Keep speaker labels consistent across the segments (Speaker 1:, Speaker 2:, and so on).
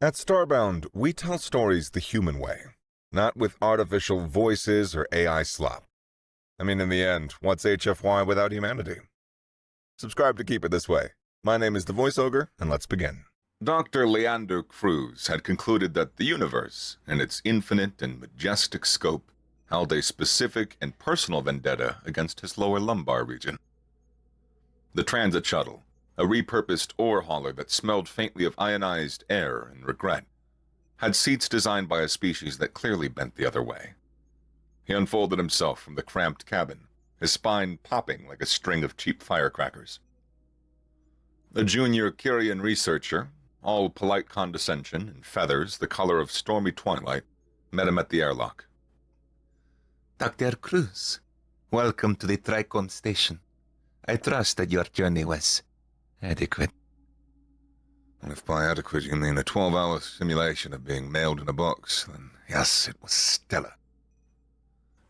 Speaker 1: At Starbound, we tell stories the human way, not with artificial voices or AI slop. I mean, in the end, what's HFY without humanity? Subscribe to keep it this way. My name is the Voice Ogre, and let's begin. Dr. Leander Cruz had concluded that the universe, in its infinite and majestic scope, held a specific and personal vendetta against his lower lumbar region. The transit shuttle, a repurposed ore hauler that smelled faintly of ionized air and regret, had seats designed by a species that clearly bent the other way. He unfolded himself from the cramped cabin, his spine popping like a string of cheap firecrackers. The junior Kyrian researcher, all polite condescension and feathers the color of stormy twilight, met him at the airlock.
Speaker 2: Dr. Cruz, welcome to the Tricom station. I trust that your journey was adequate.
Speaker 1: If by adequate you mean a 12-hour simulation of being mailed in a box, then yes, it was stellar,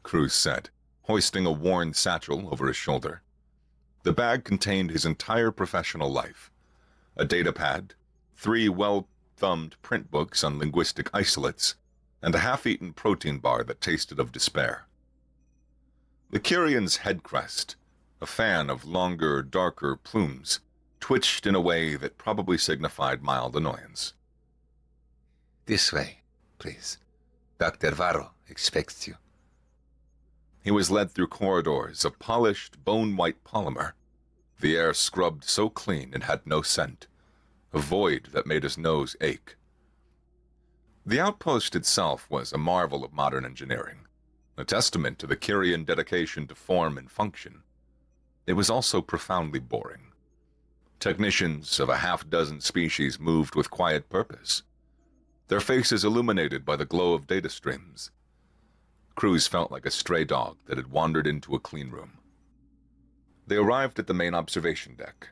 Speaker 1: Cruz said, hoisting a worn satchel over his shoulder. The bag contained his entire professional life: a datapad, 3 well-thumbed print books on linguistic isolates, and a half-eaten protein bar that tasted of despair. The Kyrian's head crest, a fan of longer, darker plumes, twitched in a way that probably signified mild annoyance.
Speaker 2: This way, please. Dr. Varro expects you.
Speaker 1: He was led through corridors of polished, bone-white polymer, the air scrubbed so clean it had no scent, a void that made his nose ache. The outpost itself was a marvel of modern engineering, a testament to the Kyrian dedication to form and function. It was also profoundly boring. Technicians of a half-dozen species moved with quiet purpose, their faces illuminated by the glow of data streams. Cruz felt like a stray dog that had wandered into a clean room. They arrived at the main observation deck.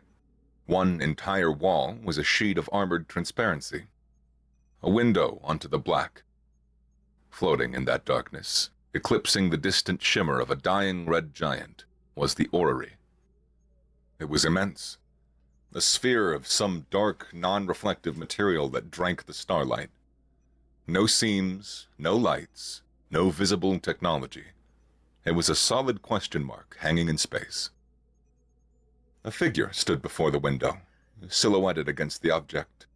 Speaker 1: One entire wall was a sheet of armored transparency, a window onto the black. Floating in that darkness, eclipsing the distant shimmer of a dying red giant, was the orrery. It was immense, a sphere of some dark, non-reflective material that drank the starlight. No seams, no lights, no visible technology. It was a solid question mark hanging in space. A figure stood before the window, silhouetted against the object.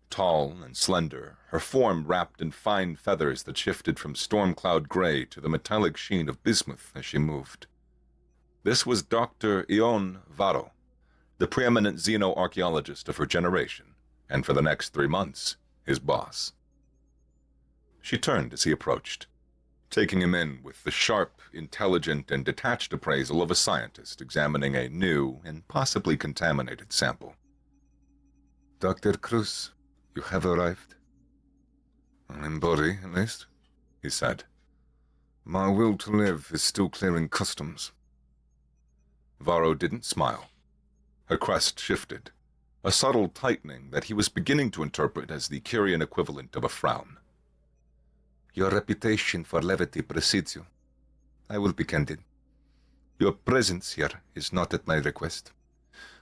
Speaker 1: Tall and slender, her form wrapped in fine feathers that shifted from storm cloud gray to the metallic sheen of bismuth as she moved. This was Dr. Ion Varro, the preeminent xenoarchaeologist of her generation, and for the next 3 months, his boss. She turned as he approached, taking him in with the sharp, intelligent, and detached appraisal of a scientist examining a new and possibly contaminated sample.
Speaker 3: Dr. Cruz, you have arrived.
Speaker 1: In body, at least, he said.
Speaker 3: My will to live is still clearing customs.
Speaker 1: Varro didn't smile. Her crest shifted, a subtle tightening that he was beginning to interpret as the Kyrian equivalent of a frown.
Speaker 2: Your reputation for levity precedes you. I will be candid. Your presence here is not at my request.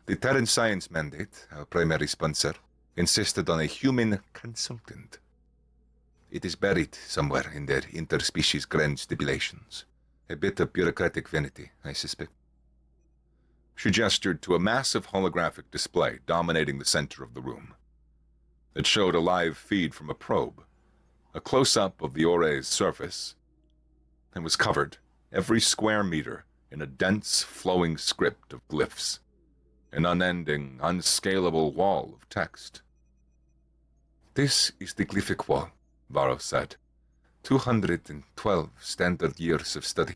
Speaker 2: The Terran Science Mandate, our primary sponsor, insisted on a human consultant. It is buried somewhere in their interspecies grand stipulations. A bit of bureaucratic vanity, I suspect.
Speaker 1: She gestured to a massive holographic display dominating the center of the room. It showed a live feed from a probe, a close-up of the Ore's surface. It was covered, every square meter, in a dense, flowing script of glyphs, an unending, unscalable wall of text.
Speaker 3: This is the glyphic wall, Varro said. 212 standard years of study.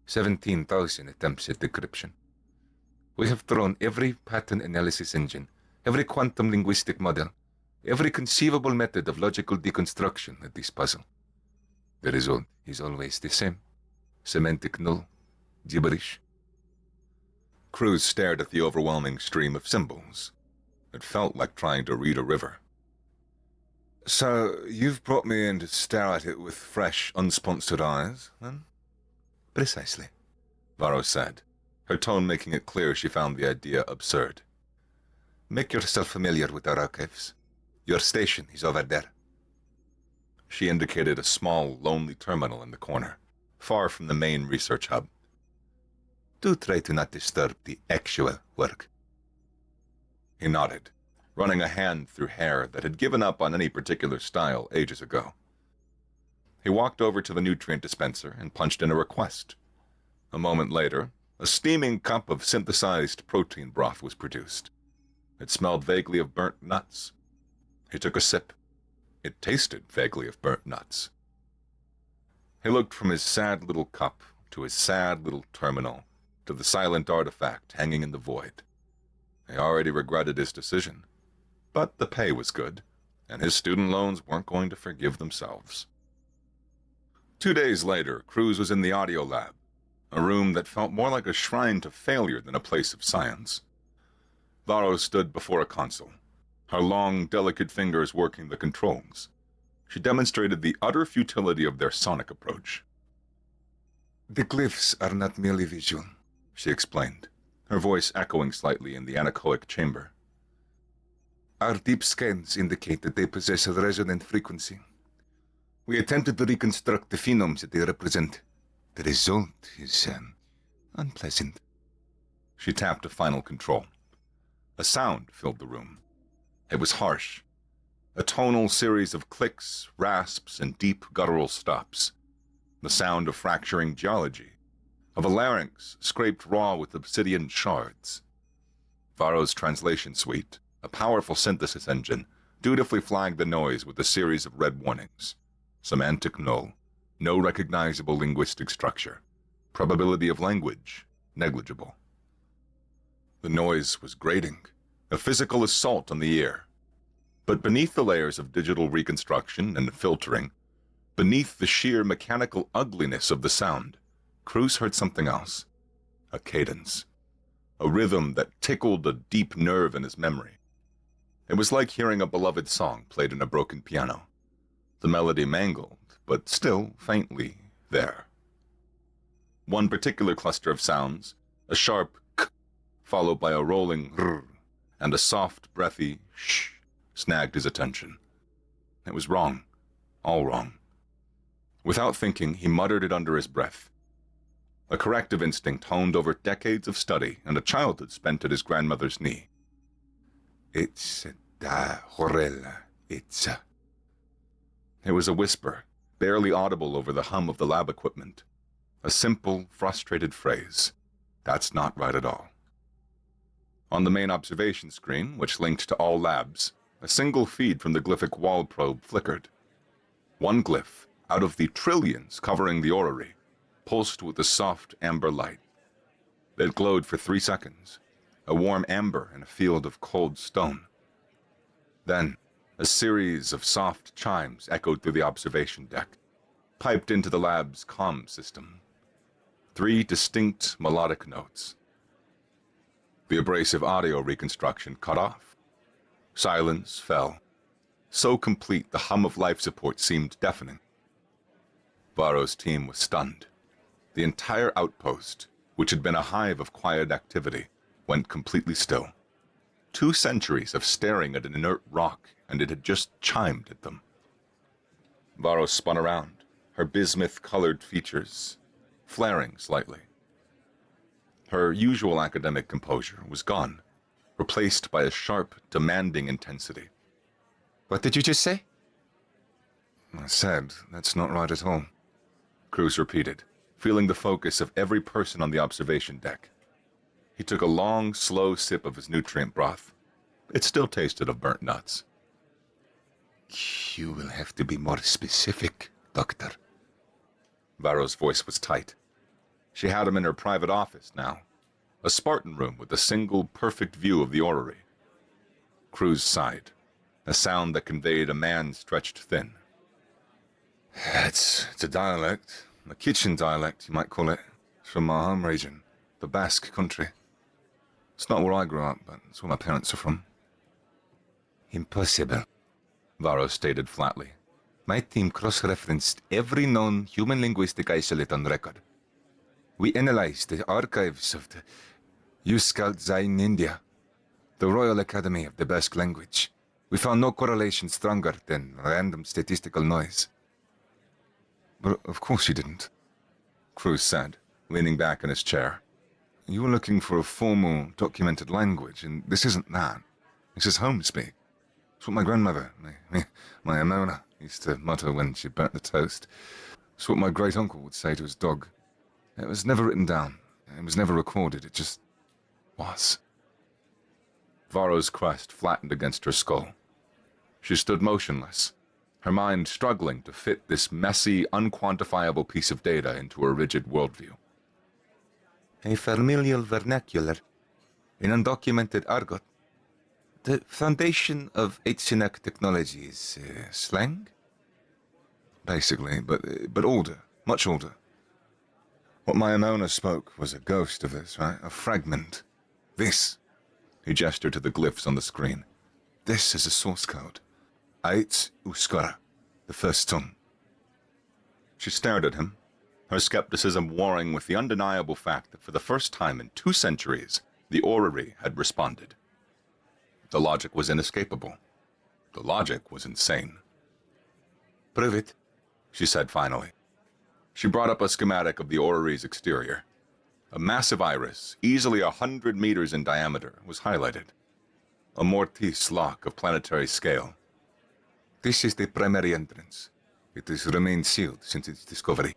Speaker 3: 17,000 attempts at decryption. We have thrown every pattern analysis engine, every quantum linguistic model, every conceivable method of logical deconstruction at this puzzle. The result is always the same. Semantic null. Gibberish.
Speaker 1: Cruz stared at the overwhelming stream of symbols. It felt like trying to read a river.
Speaker 3: So, you've brought me in to stare at it with fresh, unsponsored eyes, then?
Speaker 1: Precisely, Varro said, her tone making it clear she found the idea absurd.
Speaker 2: Make yourself familiar with our archives. Your station is over there.
Speaker 1: She indicated a small, lonely terminal in the corner, far from the main research hub.
Speaker 2: Do try to not disturb the actual work.
Speaker 1: He nodded, running a hand through hair that had given up on any particular style ages ago. He walked over to the nutrient dispenser and punched in a request. A moment later, a steaming cup of synthesized protein broth was produced. It smelled vaguely of burnt nuts. He took a sip. It tasted vaguely of burnt nuts. He looked from his sad little cup to his sad little terminal to the silent artifact hanging in the void. He already regretted his decision, but the pay was good, and his student loans weren't going to forgive themselves. 2 days later, Cruz was in the audio lab, a room that felt more like a shrine to failure than a place of science. Varro stood before a console, her long, delicate fingers working the controls. She demonstrated the utter futility of their sonic approach.
Speaker 2: The glyphs are not merely visual,
Speaker 1: she explained, her voice echoing slightly in the anechoic chamber.
Speaker 2: Our deep scans indicate that they possess a resonant frequency. We attempted to reconstruct the phenomes that they represent. The result is unpleasant.
Speaker 1: She tapped a final control. A sound filled the room. It was harsh. A tonal series of clicks, rasps, and deep guttural stops. The sound of fracturing geology, of a larynx scraped raw with obsidian shards. Varro's translation suite, a powerful synthesis engine, dutifully flagged the noise with a series of red warnings. Semantic null. No recognizable linguistic structure. Probability of language negligible. The noise was grating, a physical assault on the ear. But beneath the layers of digital reconstruction and filtering, beneath the sheer mechanical ugliness of the sound, Cruz heard something else. A cadence. A rhythm that tickled a deep nerve in his memory. It was like hearing a beloved song played in a broken piano. The melody mangled, but still faintly there. One particular cluster of sounds, a sharp k, followed by a rolling r, and a soft, breathy sh, snagged his attention. It was wrong. All wrong. Without thinking, he muttered it under his breath. A corrective instinct honed over decades of study and a childhood spent at his grandmother's knee.
Speaker 2: It's da horrella, it's a...
Speaker 1: It was a whisper, barely audible over the hum of the lab equipment. A simple, frustrated phrase. That's not right at all. On the main observation screen, which linked to all labs, a single feed from the glyphic wall probe flickered. One glyph, out of the trillions covering the orrery, pulsed with a soft amber light. It glowed for 3 seconds, a warm amber in a field of cold stone. Then, a series of soft chimes echoed through the observation deck, piped into the lab's comm system. 3 distinct melodic notes. The abrasive audio reconstruction cut off. Silence fell. So complete the hum of life support seemed deafening. Varro's team was stunned. The entire outpost, which had been a hive of quiet activity, went completely still. 2 centuries of staring at an inert rock, and it had just chimed at them. Varro spun around, her bismuth-colored features flaring slightly. Her usual academic composure was gone, replaced by a sharp, demanding intensity.
Speaker 2: What did you just say?
Speaker 1: I said, that's not right at all, Cruz repeated, feeling the focus of every person on the observation deck. He took a long, slow sip of his nutrient broth. It still tasted of burnt nuts.
Speaker 2: You will have to be more specific, Doctor.
Speaker 1: Varro's voice was tight. She had him in her private office now, a Spartan room with a single perfect view of the orrery. Cruz sighed, a sound that conveyed a man stretched thin. It's a dialect, a kitchen dialect, you might call it. It's from my home region, the Basque country. It's not where I grew up, but it's where my parents are from.
Speaker 2: Impossible,
Speaker 1: Varro stated flatly.
Speaker 2: My team cross-referenced every known human linguistic isolate on record. We analyzed the archives of the Euskaltzai in India, the Royal Academy of the Basque Language, We found no correlation stronger than random statistical noise.
Speaker 3: But of course you didn't, Cruz said, leaning back in his chair. You were looking for a formal, documented language, and this isn't that. This is home speak. It's what my grandmother, my Amona, used to mutter when she burnt the toast. It's what my great-uncle would say to his dog. It was never written down. It was never recorded. It just was.
Speaker 1: Varro's crest flattened against her skull. She stood motionless, her mind struggling to fit this messy, unquantifiable piece of data into a rigid worldview.
Speaker 2: A familial vernacular, an undocumented argot. The foundation of H-Synec technology is slang?
Speaker 3: Basically, but older, much older. What my Amona spoke was a ghost of this, right? A fragment. This. He gestured to the glyphs on the screen. This is a source code. Ait Uskara, the first tongue.
Speaker 1: She stared at him, her skepticism warring with the undeniable fact that for the first time in 2 centuries, the orrery had responded. The logic was inescapable. The logic was insane.
Speaker 2: Prove it,
Speaker 1: she said finally. She brought up a schematic of the orrery's exterior. A massive iris, easily 100 meters in diameter, was highlighted. A mortise lock of planetary scale.
Speaker 2: This is the primary entrance. It has remained sealed since its discovery.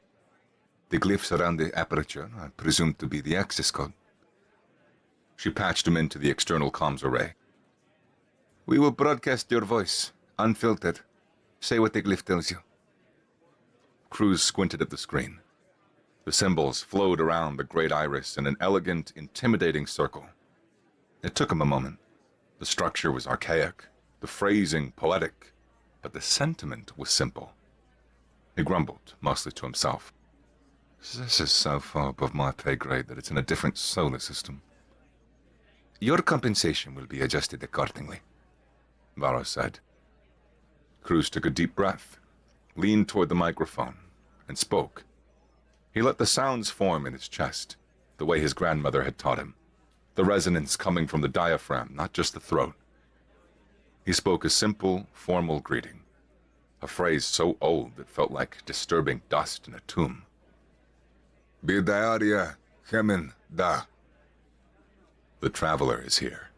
Speaker 2: The glyphs around the aperture are presumed to be the access code.
Speaker 1: She patched him into the external comms array.
Speaker 2: We will broadcast your voice, unfiltered. Say what the glyph tells you.
Speaker 1: Cruz squinted at the screen. The symbols flowed around the great iris in an elegant, intimidating circle. It took him a moment. The structure was archaic, the phrasing poetic, but the sentiment was simple. He grumbled, mostly to himself.
Speaker 3: This is so far above my pay grade that it's in a different solar system.
Speaker 2: Your compensation will be adjusted accordingly,
Speaker 1: Varro said. Cruz took a deep breath, leaned toward the microphone, and spoke. He let the sounds form in his chest, the way his grandmother had taught him, the resonance coming from the diaphragm, not just the throat. He spoke a simple, formal greeting, a phrase so old it felt like disturbing dust in a tomb.
Speaker 3: Bidaria Hemen Da.
Speaker 1: The traveler is here.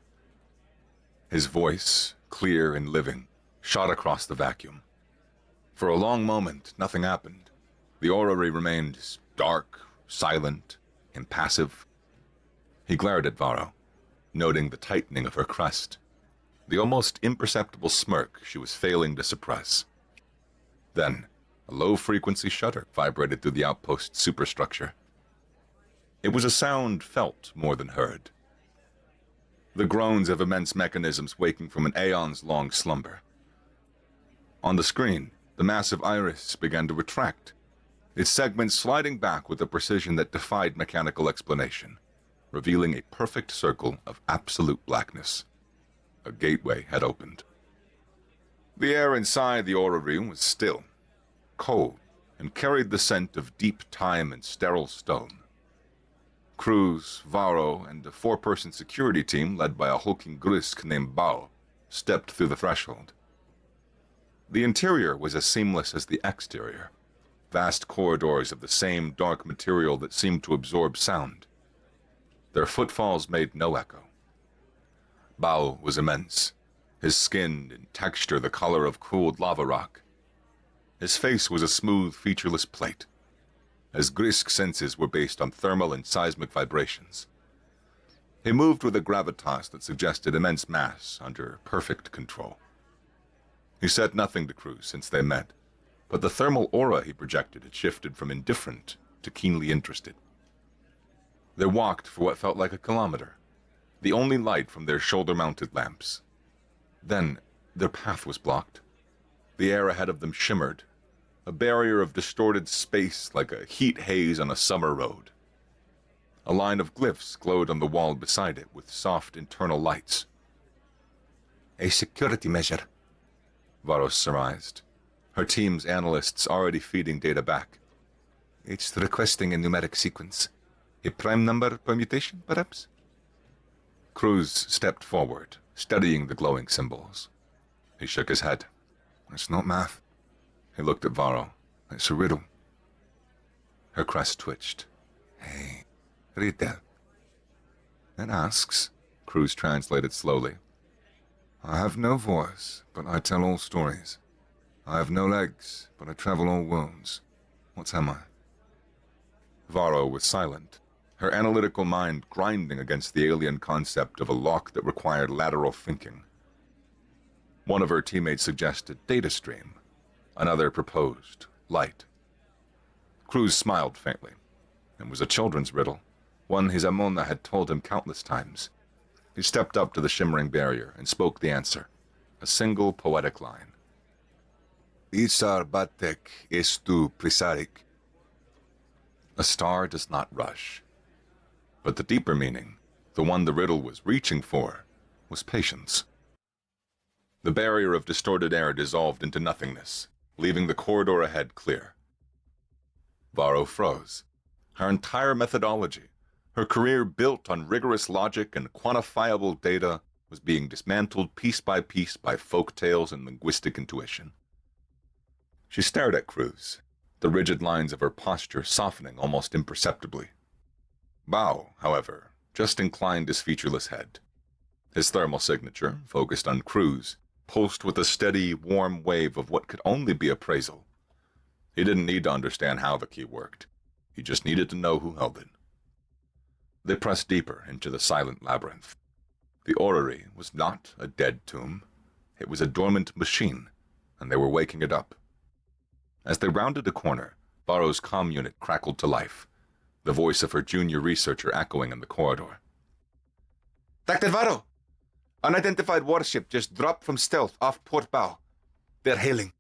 Speaker 1: His voice, clear and living, shot across the vacuum. For a long moment, nothing happened. The orrery remained dark, silent, impassive. He glared at Varro, noting the tightening of her crest, the almost imperceptible smirk she was failing to suppress. Then, a low-frequency shudder vibrated through the outpost's superstructure. It was a sound felt more than heard. The groans of immense mechanisms waking from an aeons-long slumber. On the screen, the massive iris began to retract, its segments sliding back with a precision that defied mechanical explanation, revealing a perfect circle of absolute blackness. A gateway had opened. The air inside the orrery was still, cold, and carried the scent of deep time and sterile stone. Cruz, Varro, and a 4-person security team led by a hulking Grisk named Bao stepped through the threshold. The interior was as seamless as the exterior, vast corridors of the same dark material that seemed to absorb sound. Their footfalls made no echo. Bao was immense, his skin and texture the color of cooled lava rock. His face was a smooth, featureless plate, as Grisk's senses were based on thermal and seismic vibrations. He moved with a gravitas that suggested immense mass under perfect control. He said nothing to Cruz since they met, but the thermal aura he projected had shifted from indifferent to keenly interested. They walked for what felt like a kilometer, the only light from their shoulder-mounted lamps. Then, their path was blocked. The air ahead of them shimmered, a barrier of distorted space like a heat haze on a summer road. A line of glyphs glowed on the wall beside it with soft internal lights.
Speaker 2: A security measure,
Speaker 1: Varro surmised, her team's analysts already feeding data back.
Speaker 2: It's requesting a numeric sequence. A prime number permutation, perhaps?
Speaker 1: Cruz stepped forward, studying the glowing symbols. He shook his head.
Speaker 2: It's not math.
Speaker 1: He looked at Varro.
Speaker 2: It's a riddle.
Speaker 1: Her crest twitched.
Speaker 2: Hey, read that.
Speaker 3: It asks, Cruz translated slowly.
Speaker 2: I have no voice, but I tell all stories. I have no legs, but I travel all worlds. What am I?
Speaker 1: Varro was silent, her analytical mind grinding against the alien concept of a lock that required lateral thinking. One of her teammates suggested data stream. Another proposed light. Cruz smiled faintly. It was a children's riddle, one his Amona had told him countless times. He stepped up to the shimmering barrier and spoke the answer, a single poetic line.
Speaker 2: Isar batek estu prisarik.
Speaker 1: A star does not rush. But the deeper meaning, the one the riddle was reaching for, was patience. The barrier of distorted air dissolved into nothingness, leaving the corridor ahead clear. Varro froze. Her entire methodology, her career built on rigorous logic and quantifiable data, was being dismantled piece by folk tales and linguistic intuition. She stared at Cruz, the rigid lines of her posture softening almost imperceptibly. Bao, however, just inclined his featureless head. His thermal signature, focused on Cruz, pulsed with a steady, warm wave of what could only be appraisal. He didn't need to understand how the key worked. He just needed to know who held it. They pressed deeper into the silent labyrinth. The orrery was not a dead tomb. It was a dormant machine, and they were waking it up. As they rounded a corner, Varro's comm unit crackled to life, the voice of her junior researcher echoing in the corridor.
Speaker 2: Dr. Varro! Unidentified warship just dropped from stealth off Port Bow. They're hailing.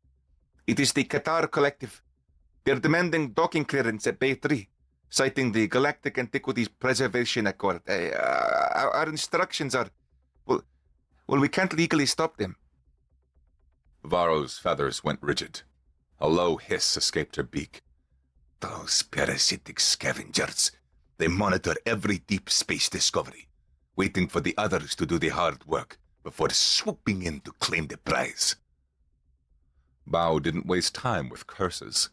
Speaker 2: It is the Qatar Collective. They're demanding docking clearance at Bay 3, citing the Galactic Antiquities Preservation Accord. Our instructions are... Well, we can't legally stop them.
Speaker 1: Varro's feathers went rigid. A low hiss escaped her beak.
Speaker 2: Those parasitic scavengers. They monitor every deep space discovery, waiting for the others to do the hard work before swooping in to claim the prize.
Speaker 1: Bao didn't waste time with curses.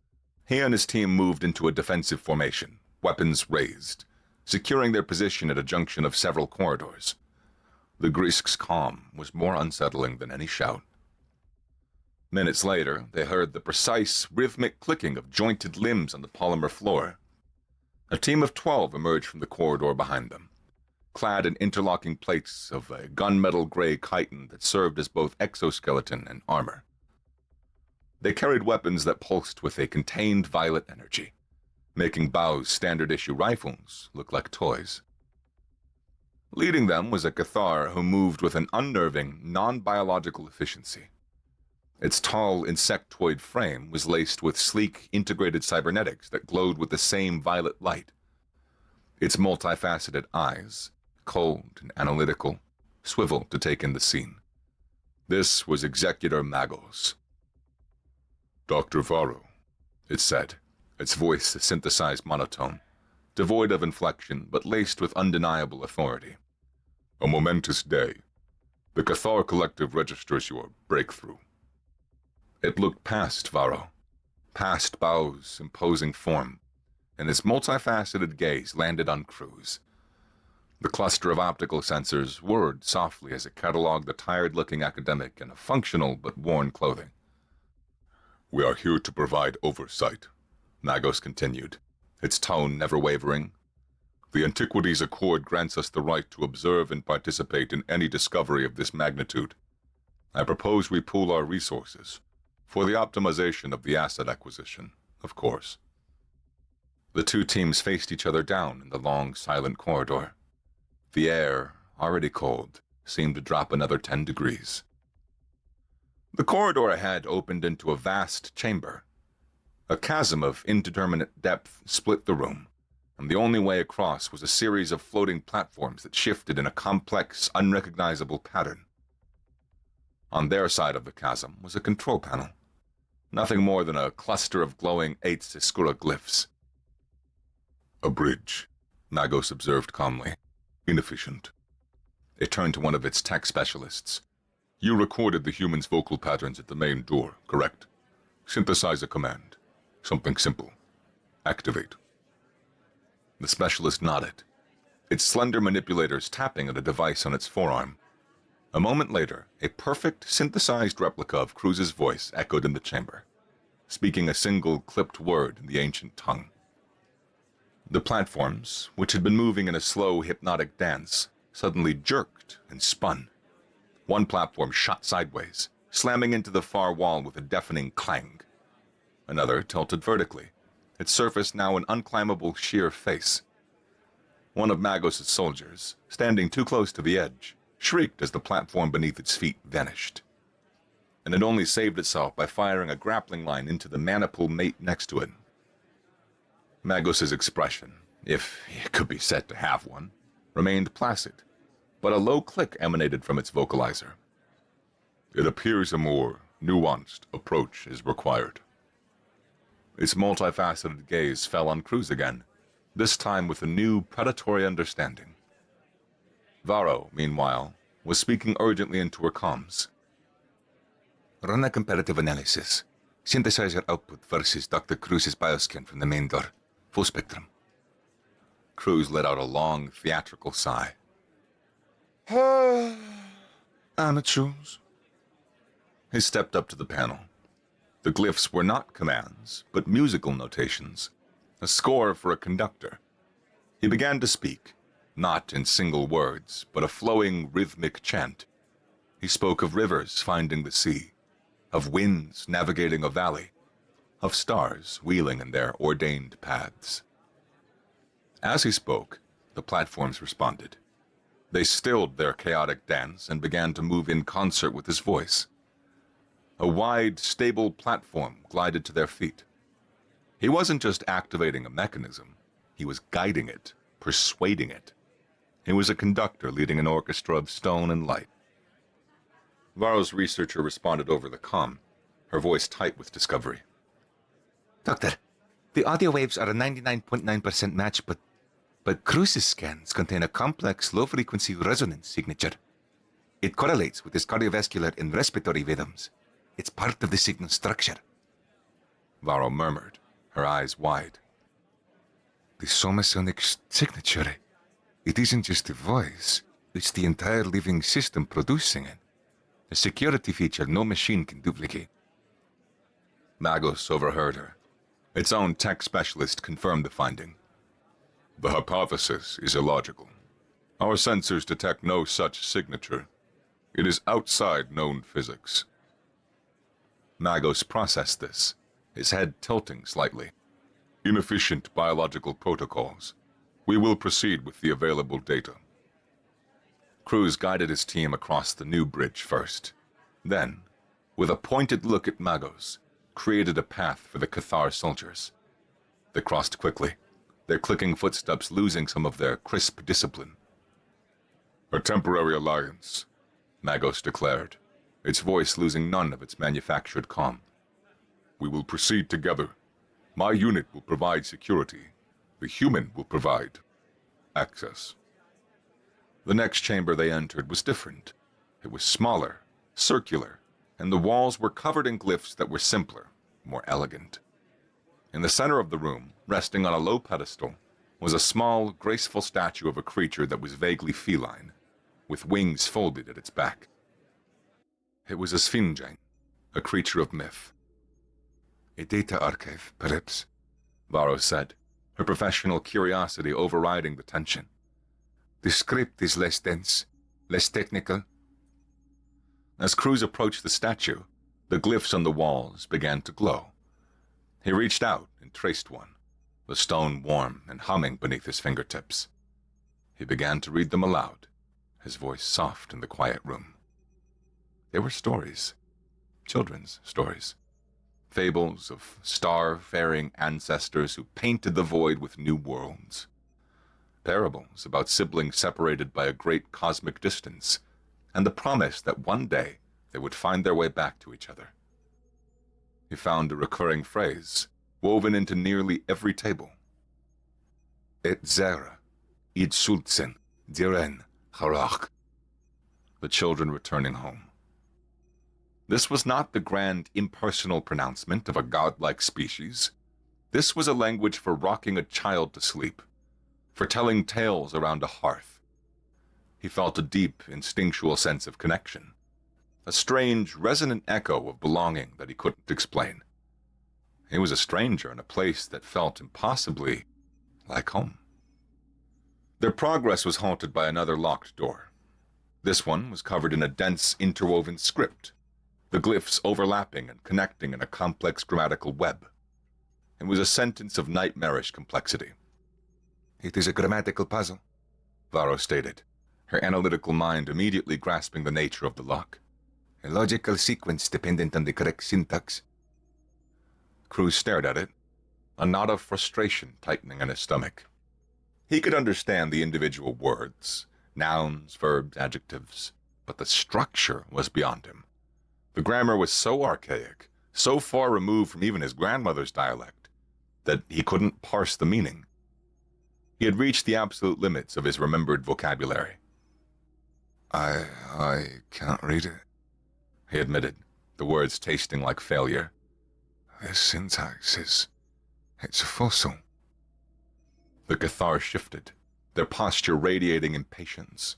Speaker 1: He and his team moved into a defensive formation, weapons raised, securing their position at a junction of several corridors. The Grisk's calm was more unsettling than any shout. Minutes later, they heard the precise, rhythmic clicking of jointed limbs on the polymer floor. A team of 12 emerged from the corridor behind them, clad in interlocking plates of a gunmetal gray chitin that served as both exoskeleton and armor. They carried weapons that pulsed with a contained violet energy, making Bao's standard-issue rifles look like toys. Leading them was a Cathar who moved with an unnerving, non-biological efficiency. Its tall, insectoid frame was laced with sleek, integrated cybernetics that glowed with the same violet light. Its multifaceted eyes, cold and analytical, swiveled to take in the scene. This was Executor Magos.
Speaker 3: Dr. Varro, it said, its voice a synthesized monotone, devoid of inflection but laced with undeniable authority. A momentous day. The Cathar Collective registers your breakthrough.
Speaker 1: It looked past Varro, past Bao's imposing form, and its multifaceted gaze landed on Cruz. The cluster of optical sensors whirred softly as it catalogued the tired-looking academic in a functional but worn clothing.
Speaker 3: We are here to provide oversight, Magos continued, its tone never wavering. The Antiquities Accord grants us the right to observe and participate in any discovery of this magnitude. I propose we pool our resources, for the optimization of the asset acquisition, of course.
Speaker 1: The two teams faced each other down in the long, silent corridor. The air, already cold, seemed to drop another 10 degrees. The corridor ahead opened into a vast chamber. A chasm of indeterminate depth split the room, and the only way across was a series of floating platforms that shifted in a complex, unrecognizable pattern. On their side of the chasm was a control panel, nothing more than a cluster of glowing 8 Siskura glyphs.
Speaker 3: A bridge, Magos observed calmly. Inefficient.
Speaker 1: It turned to one of its tech specialists. You recorded the human's vocal patterns at the main door, correct? Synthesize a command. Something simple. Activate. The specialist nodded, its slender manipulators tapping at a device on its forearm. A moment later, a perfect, synthesized replica of Cruz's voice echoed in the chamber, speaking a single clipped word in the ancient tongue. The platforms, which had been moving in a slow, hypnotic dance, suddenly jerked and spun. One platform shot sideways, slamming into the far wall with a deafening clang. Another tilted vertically, its surface now an unclimbable sheer face. One of Magos' soldiers, standing too close to the edge, shrieked as the platform beneath its feet vanished. And it only saved itself by firing a grappling line into the maniple mate next to it. Magos' expression, if it could be said to have one, remained placid, but a low click emanated from its vocalizer. It appears a more nuanced approach is required. Its multifaceted gaze fell on Cruz again, this time with a new predatory understanding. Varro, meanwhile, was speaking urgently into her comms.
Speaker 2: Run a comparative analysis. Synthesizer output versus Dr. Cruz's bioscan from the main door. Full spectrum.
Speaker 1: Cruz let out a long, theatrical sigh.
Speaker 2: Amateurs.
Speaker 1: He stepped up to the panel. The glyphs were not commands, but musical notations, a score for a conductor. He began to speak, not in single words, but a flowing, rhythmic chant. He spoke of rivers finding the sea, of winds navigating a valley, of stars wheeling in their ordained paths. As he spoke, the platforms responded. They stilled their chaotic dance and began to move in concert with his voice. A wide, stable platform glided to their feet. He wasn't just activating a mechanism, he was guiding it, persuading it. He was a conductor leading an orchestra of stone and light. Varro's researcher responded over the comm, her voice tight with discovery.
Speaker 2: Doctor, the audio waves are a 99.9% match, but Cruz's scans contain a complex low-frequency resonance signature. It correlates with his cardiovascular and respiratory rhythms. It's part of the signal structure.
Speaker 1: Varro murmured, her eyes wide.
Speaker 2: The somasonic signature. It isn't just the voice, it's the entire living system producing it. A security feature no machine can duplicate.
Speaker 1: Magos overheard her. Its own tech specialist confirmed the finding. The hypothesis is illogical. Our sensors detect no such signature. It is outside known physics. Magos processed this, his head tilting slightly. Inefficient biological protocols. We will proceed with the available data. Cruz guided his team across the new bridge first. Then, with a pointed look at Magos, created a path for the Cathar soldiers. They crossed quickly, their clicking footsteps losing some of their crisp discipline. A temporary alliance, Magos declared, its voice losing none of its manufactured calm. We will proceed together. My unit will provide security. The human will provide access. The next chamber they entered was different. It was smaller, circular, and the walls were covered in glyphs that were simpler, more elegant. In the center of the room, resting on a low pedestal, was a small, graceful statue of a creature that was vaguely feline, with wings folded at its back. It was a sphinge, a creature of myth.
Speaker 2: A data archive, perhaps,
Speaker 1: Varro said, her professional curiosity overriding the tension.
Speaker 2: The script is less dense, less technical.
Speaker 1: As Cruz approached the statue, the glyphs on the walls began to glow. He reached out and traced one, the stone warm and humming beneath his fingertips. He began to read them aloud, his voice soft in the quiet room. They were stories, children's stories, fables of star-faring ancestors who painted the void with new worlds. Parables about siblings separated by a great cosmic distance, and the promise that one day they would find their way back to each other. He found a recurring phrase, woven into nearly every table.
Speaker 2: Et Zara, id sulzen, diren, harach.
Speaker 1: The children returning home, This was not the grand impersonal pronouncement of a godlike species. This was a language for rocking a child to sleep, for telling tales around a hearth. He felt a deep, instinctual sense of connection, a strange, resonant echo of belonging that he couldn't explain. He was a stranger in a place that felt impossibly like home. Their progress was halted by another locked door. This one was covered in a dense, interwoven script, the glyphs overlapping and connecting in a complex grammatical web. It was a sentence of nightmarish complexity.
Speaker 2: It is a grammatical puzzle,
Speaker 1: Varro stated, her analytical mind immediately grasping the nature of the lock.
Speaker 2: A logical sequence dependent on the correct syntax.
Speaker 1: Cruz stared at it, a knot of frustration tightening in his stomach. He could understand the individual words, nouns, verbs, adjectives, but the structure was beyond him. The grammar was so archaic, so far removed from even his grandmother's dialect, that he couldn't parse the meaning. He had reached the absolute limits of his remembered vocabulary.
Speaker 2: I can't read it,
Speaker 1: he admitted, the words tasting like failure.
Speaker 2: The syntax it's fossil.
Speaker 1: The Cathar shifted, their posture radiating impatience.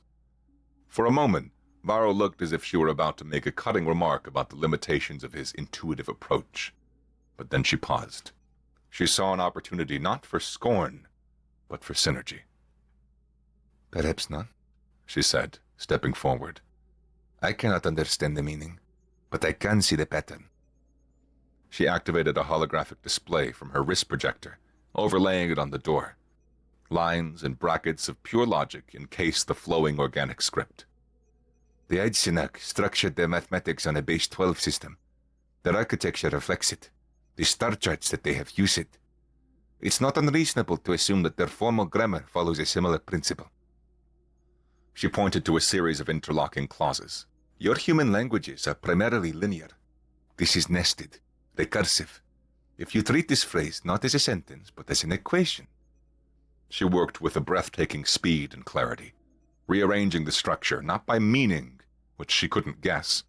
Speaker 1: For a moment, Varro looked as if she were about to make a cutting remark about the limitations of his intuitive approach. But then she paused. She saw an opportunity not for scorn, but for synergy.
Speaker 2: Perhaps not,
Speaker 1: she said, stepping forward.
Speaker 2: I cannot understand the meaning, but I can see the pattern.
Speaker 1: She activated a holographic display from her wrist projector, overlaying it on the door. Lines and brackets of pure logic encased the flowing organic script.
Speaker 2: The Eidsinak structured their mathematics on a base 12 system. Their architecture reflects it. The star charts that they have use it. It's not unreasonable to assume that their formal grammar follows a similar principle.
Speaker 1: She pointed to a series of interlocking clauses.
Speaker 2: Your human languages are primarily linear. This is nested, recursive. If you treat this phrase not as a sentence, but as an equation.
Speaker 1: She worked with a breathtaking speed and clarity, rearranging the structure not by meaning, which she couldn't guess,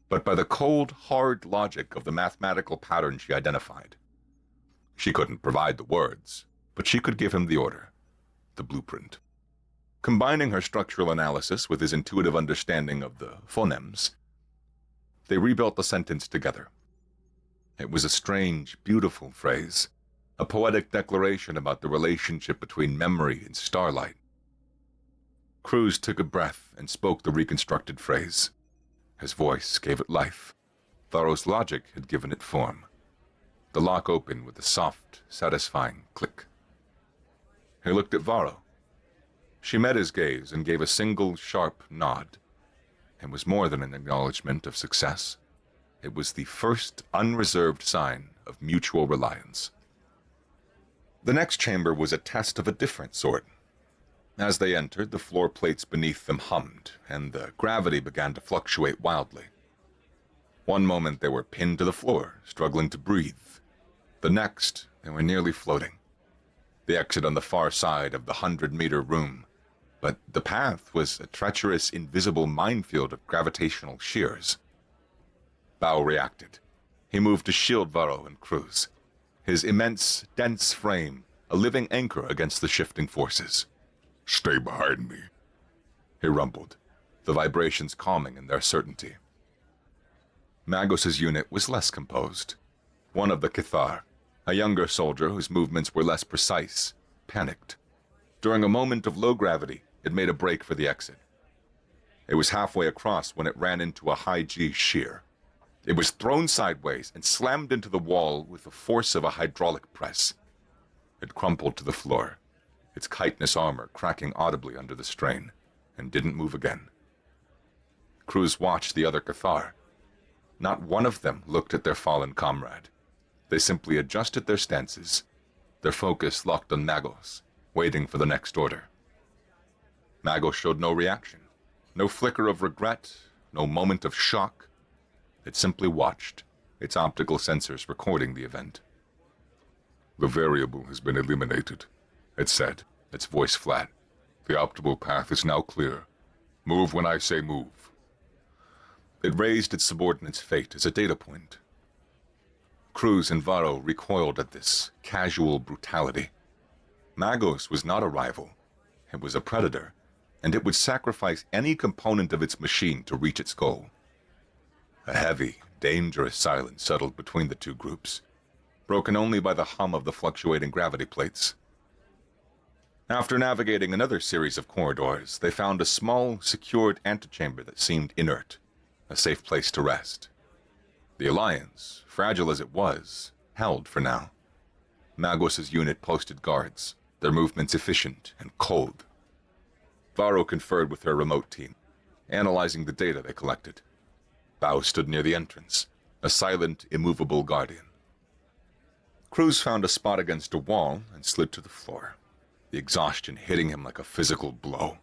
Speaker 1: but by the cold, hard logic of the mathematical pattern she identified. She couldn't provide the words, but she could give him the order, the blueprint. Combining her structural analysis with his intuitive understanding of the phonemes, they rebuilt the sentence together. It was a strange, beautiful phrase, a poetic declaration about the relationship between memory and starlight. Cruz took a breath and spoke the reconstructed phrase. His voice gave it life. Varro's logic had given it form. The lock opened with a soft, satisfying click. He looked at Varro. She met his gaze and gave a single, sharp nod. It was more than an acknowledgement of success. It was the first unreserved sign of mutual reliance. The next chamber was a test of a different sort. As they entered, the floor plates beneath them hummed, and the gravity began to fluctuate wildly. One moment they were pinned to the floor, struggling to breathe. The next, they were nearly floating. The exit on the far side of the 100-meter room, but the path was a treacherous, invisible minefield of gravitational shears. Bao reacted. He moved to shield Varro and Cruz, his immense, dense frame a living anchor against the shifting forces.
Speaker 3: Stay behind me,
Speaker 1: he rumbled, the vibrations calming in their certainty. Magos's unit was less composed. One of the Cathar, a younger soldier whose movements were less precise, panicked. During a moment of low gravity, it made a break for the exit. It was halfway across when it ran into a high G shear. It was thrown sideways and slammed into the wall with the force of a hydraulic press. It crumpled to the floor, its chitinous armor cracking audibly under the strain, and didn't move again. Cruz watched the other Cathar. Not one of them looked at their fallen comrade. They simply adjusted their stances, their focus locked on Magos, waiting for the next order. Magos showed no reaction, no flicker of regret, no moment of shock. It simply watched, its optical sensors recording the event.
Speaker 3: The variable has been eliminated, it said, its voice flat. The optimal path is now clear. Move when I say move.
Speaker 1: It raised its subordinate's fate as a data point. Cruz and Varro recoiled at this casual brutality. Magos was not a rival. It was a predator, and it would sacrifice any component of its machine to reach its goal. A heavy, dangerous silence settled between the two groups, broken only by the hum of the fluctuating gravity plates. After navigating another series of corridors, they found a small, secured antechamber that seemed inert, a safe place to rest. The Alliance, fragile as it was, held for now. Magos's unit posted guards, their movements efficient and cold. Varro conferred with her remote team, analyzing the data they collected. Bao stood near the entrance, a silent, immovable guardian. Cruz found a spot against a wall and slid to the floor, the exhaustion hitting him like a physical blow.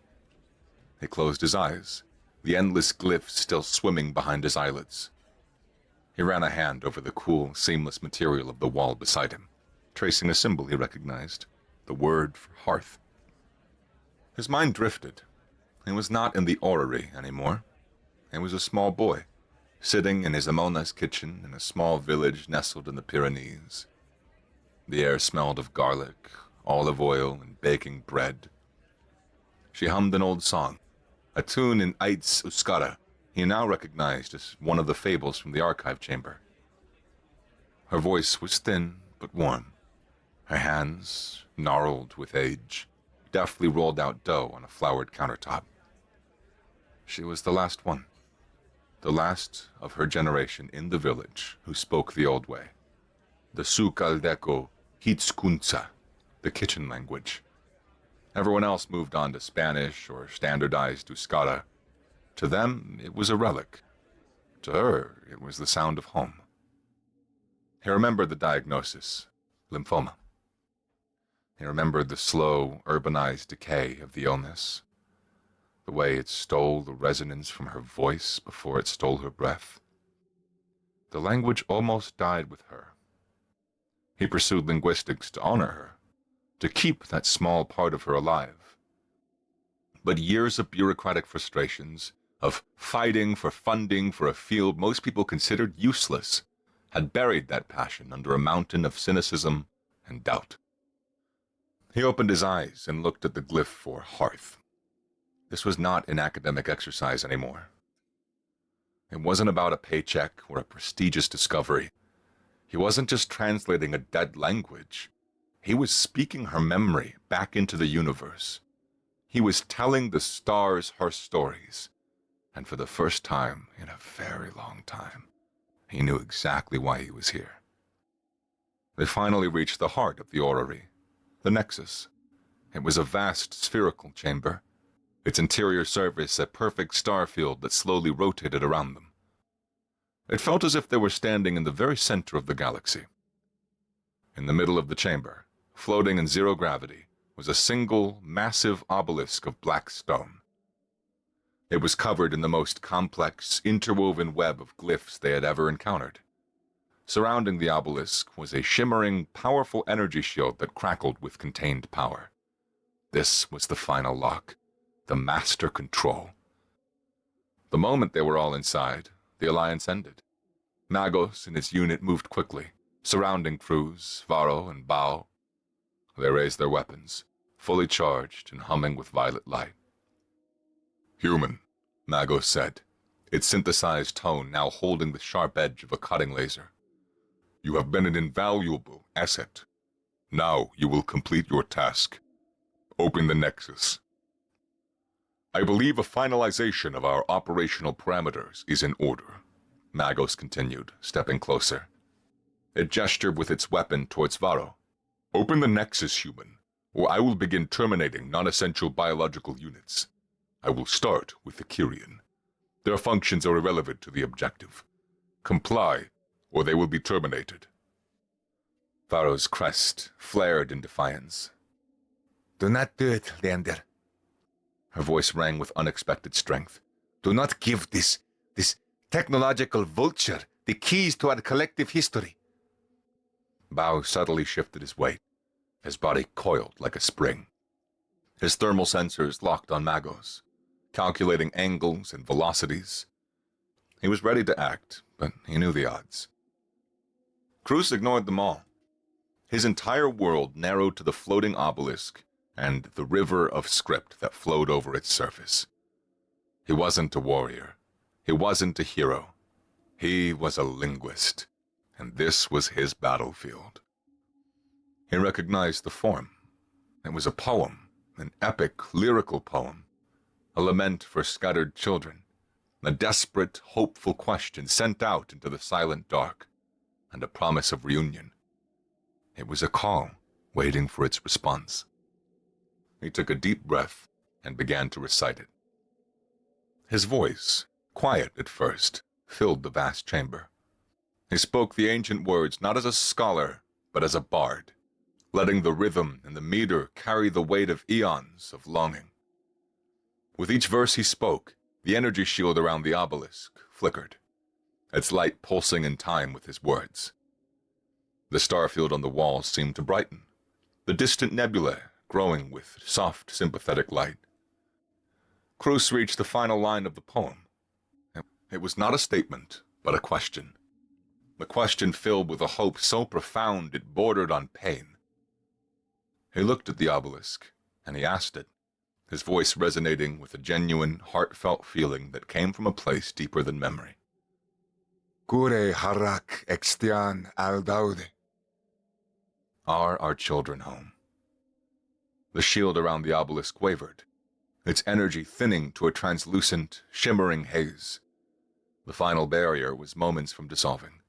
Speaker 1: He closed his eyes, the endless glyphs still swimming behind his eyelids. He ran a hand over the cool, seamless material of the wall beside him, tracing a symbol he recognized, the word for hearth. His mind drifted. He was not in the orrery anymore. He was a small boy, sitting in his Amona's kitchen in a small village nestled in the Pyrenees. The air smelled of garlic, olive oil, and baking bread. She hummed an old song, a tune in Aitz Euskara he now recognized as one of the fables from the archive chamber. Her voice was thin but warm. Her hands, gnarled with age, deftly rolled out dough on a floured countertop. She was the last one, the last of her generation in the village who spoke the old way, the Sukaldeko Hitskunza, the kitchen language. Everyone else moved on to Spanish or standardized Euskara. To them, it was a relic. To her, it was the sound of home. He remembered the diagnosis, lymphoma. He remembered the slow, urbanized decay of the illness, the way it stole the resonance from her voice before it stole her breath. The language almost died with her. He pursued linguistics to honor her, to keep that small part of her alive. But years of bureaucratic frustrations, of fighting for funding for a field most people considered useless, had buried that passion under a mountain of cynicism and doubt. He opened his eyes and looked at the glyph for hearth. This was not an academic exercise anymore. It wasn't about a paycheck or a prestigious discovery. He wasn't just translating a dead language. He was speaking her memory back into the universe. He was telling the stars her stories. And for the first time in a very long time, he knew exactly why he was here. They finally reached the heart of the orrery, the nexus. It was a vast spherical chamber, its interior surface a perfect star field that slowly rotated around them. It felt as if they were standing in the very center of the galaxy. In the middle of the chamber, floating in zero gravity, was a single, massive obelisk of black stone. It was covered in the most complex, interwoven web of glyphs they had ever encountered. Surrounding the obelisk was a shimmering, powerful energy shield that crackled with contained power. This was the final lock, the master control. The moment they were all inside, the alliance ended. Magos and his unit moved quickly, surrounding Cruz, Varro, and Bao. They raised their weapons, fully charged and humming with violet light. "Human," Magos said, its synthesized tone now holding the sharp edge of a cutting laser. "You have been an invaluable asset. Now you will complete your task. Open the Nexus." "I believe a finalization of our operational parameters is in order," Magos continued, stepping closer. It gestured with its weapon towards Varro. "Open the Nexus, human, or I will begin terminating non-essential biological units. I will start with the Kyrian. Their functions are irrelevant to the objective. Comply, or they will be terminated." Varro's crest flared in defiance.
Speaker 2: Do not do it, Leander.
Speaker 1: Her voice rang with unexpected strength.
Speaker 2: Do not give this technological vulture the keys to our collective history.
Speaker 1: Bao subtly shifted his weight. His body coiled like a spring. His thermal sensors locked on Magos, calculating angles and velocities. He was ready to act, but he knew the odds. Cruz ignored them all. His entire world narrowed to the floating obelisk and the river of script that flowed over its surface. He wasn't a warrior. He wasn't a hero. He was a linguist, and this was his battlefield. He recognized the form. It was a poem, an epic, lyrical poem, a lament for scattered children, a desperate, hopeful question sent out into the silent dark, and a promise of reunion. It was a call, waiting for its response. He took a deep breath and began to recite it. His voice, quiet at first, filled the vast chamber. He spoke the ancient words not as a scholar, but as a bard, letting the rhythm and the meter carry the weight of eons of longing. With each verse he spoke, the energy shield around the obelisk flickered, its light pulsing in time with his words. The starfield on the walls seemed to brighten, the distant nebulae growing with soft, sympathetic light. Cruz reached the final line of the poem. It was not a statement, but a question. A question filled with a hope so profound it bordered on pain. He looked at the obelisk, and he asked it, his voice resonating with a genuine, heartfelt feeling that came from a place deeper than memory.
Speaker 2: Kure harak extian al daude.
Speaker 1: Are our children home? The shield around the obelisk wavered, its energy thinning to a translucent, shimmering haze. The final barrier was moments from dissolving.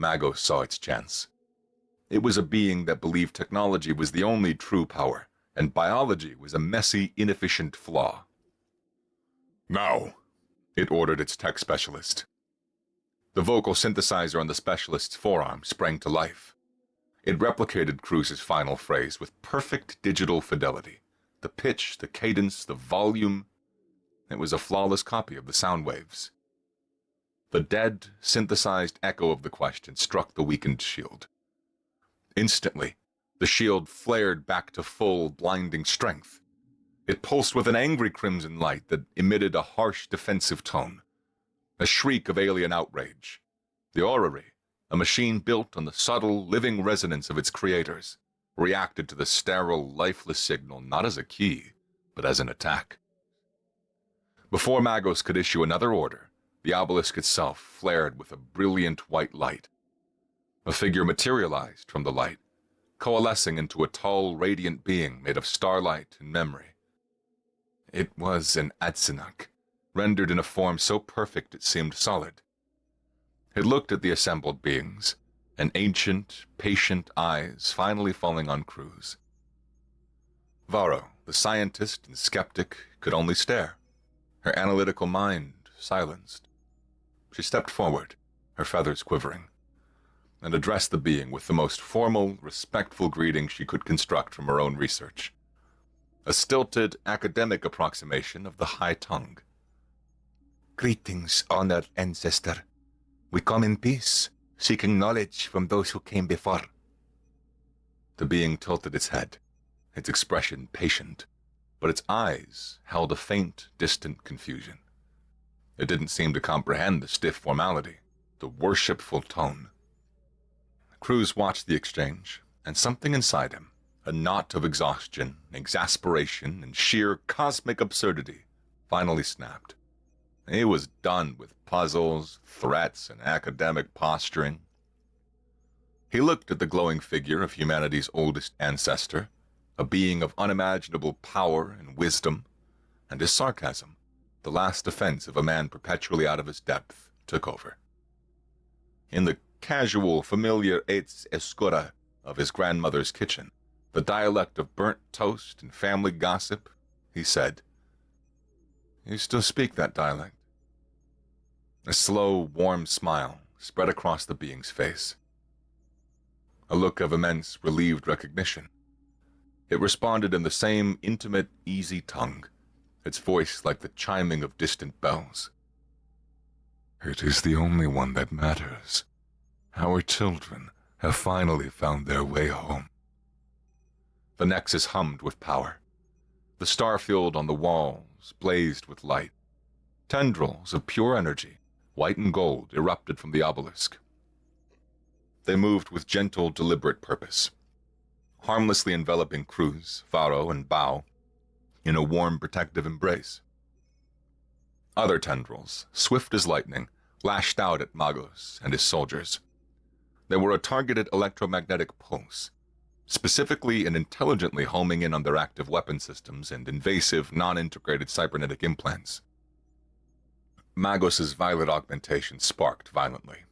Speaker 1: Magos saw its chance. It was a being that believed technology was the only true power, and biology was a messy, inefficient flaw. Now, it ordered its tech specialist. The vocal synthesizer on the specialist's forearm sprang to life. It replicated Cruz's final phrase with perfect digital fidelity. The pitch, the cadence, the volume. It was a flawless copy of the sound waves. The dead, synthesized echo of the question struck the weakened shield. Instantly, the shield flared back to full, blinding strength. It pulsed with an angry crimson light that emitted a harsh, defensive tone. A shriek of alien outrage. The orrery, a machine built on the subtle, living resonance of its creators, reacted to the sterile, lifeless signal not as a key, but as an attack. Before Magos could issue another order, the obelisk itself flared with a brilliant white light. A figure materialized from the light, coalescing into a tall, radiant being made of starlight and memory. It was an Atzinak, rendered in a form so perfect it seemed solid. It looked at the assembled beings, an ancient, patient eyes finally falling on Cruz. Varro, the scientist and skeptic, could only stare, her analytical mind silenced. She stepped forward, her feathers quivering, and addressed the being with the most formal, respectful greeting she could construct from her own research. A stilted, academic approximation of the high tongue.
Speaker 2: Greetings, honored ancestor. We come in peace, seeking knowledge from those who came before.
Speaker 1: The being tilted its head, its expression patient, but its eyes held a faint, distant confusion. It didn't seem to comprehend the stiff formality, the worshipful tone. Cruz watched the exchange, and something inside him, a knot of exhaustion, exasperation, and sheer cosmic absurdity, finally snapped. He was done with puzzles, threats, and academic posturing. He looked at the glowing figure of humanity's oldest ancestor, a being of unimaginable power and wisdom, and his sarcasm, the last defense of a man perpetually out of his depth, took over. In the casual, familiar etz escura of his grandmother's kitchen, the dialect of burnt toast and family gossip, he said, "You still speak that dialect?" A slow, warm smile spread across the being's face. A look of immense, relieved recognition. It responded in the same intimate, easy tongue, its voice like the chiming of distant bells.
Speaker 2: It is the only one that matters. Our children have finally found their way home.
Speaker 1: The nexus hummed with power. The starfield on the walls blazed with light. Tendrils of pure energy white and gold, erupted from the obelisk. They moved with gentle, deliberate purpose, harmlessly enveloping Cruz, Varro, and Bao in a warm, protective embrace. Other tendrils, swift as lightning, lashed out at Magos and his soldiers. They were a targeted electromagnetic pulse, specifically and intelligently homing in on their active weapon systems and invasive, non-integrated cybernetic implants. Magos's violet augmentation sparked violently.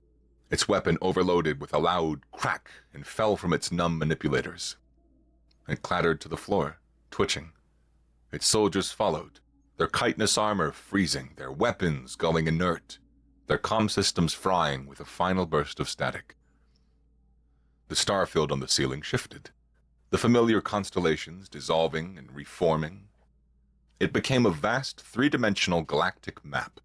Speaker 1: Its weapon overloaded with a loud crack and fell from its numb manipulators. It clattered to the floor, twitching. Its soldiers followed, their chitinous armor freezing, their weapons going inert, their comm systems frying with a final burst of static. The star field on the ceiling shifted, the familiar constellations dissolving and reforming. It became a vast three-dimensional galactic map.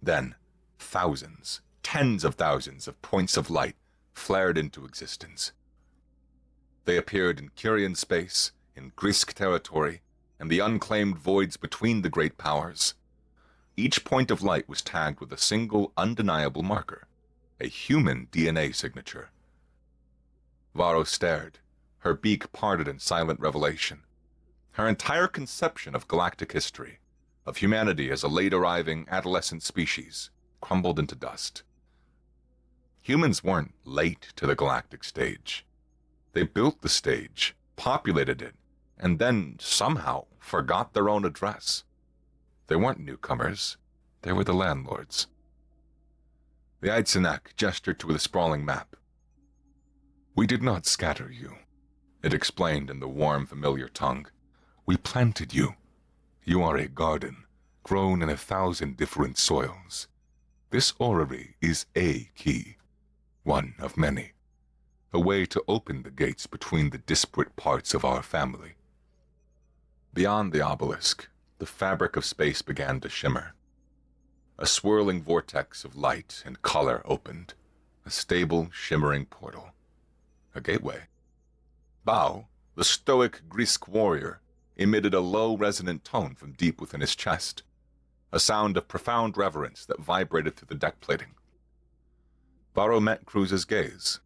Speaker 1: Then, thousands, tens of thousands of points of light flared into existence. They appeared in Kyrian space, in Grisk territory, and the unclaimed voids between the great powers. Each point of light was tagged with a single undeniable marker, a human DNA signature. Varro stared, her beak parted in silent revelation. Her entire conception of galactic history, of humanity as a late-arriving adolescent species, crumbled into dust. Humans weren't late to the galactic stage. They built the stage, populated it, and then somehow forgot their own address. They weren't newcomers. They were the landlords. The Aidsenak gestured to the sprawling map. "We did not scatter you," it explained in the warm, familiar tongue. "We planted you. You are a garden, grown in 1,000 different soils. This orrery is a key, one of many, a way to open the gates between the disparate parts of our family." Beyond the obelisk, the fabric of space began to shimmer. A swirling vortex of light and color opened, a stable, shimmering portal. A gateway. Bao, the stoic Grisk warrior, emitted a low, resonant tone from deep within his chest, a sound of profound reverence that vibrated through the deck plating. Varro met Cruz's gaze,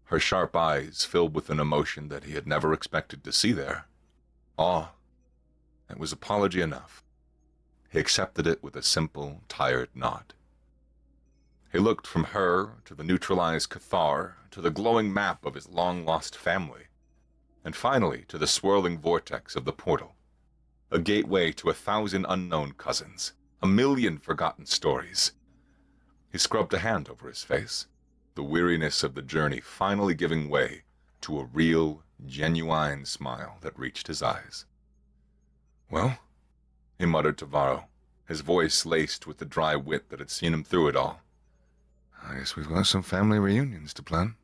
Speaker 1: her sharp eyes filled with an emotion that he had never expected to see there. Awe. It was apology enough. He accepted it with a simple, tired nod. He looked from her to the neutralized Cathar, to the glowing map of his long-lost family, and finally to the swirling vortex of the portal, a gateway to 1,000 unknown cousins, 1,000,000 forgotten stories. He scrubbed a hand over his face, the weariness of the journey finally giving way to a real, genuine smile that reached his eyes. "Well," he muttered to Varro, his voice laced with the dry wit that had seen him through it all. "I guess we've got some family reunions to plan."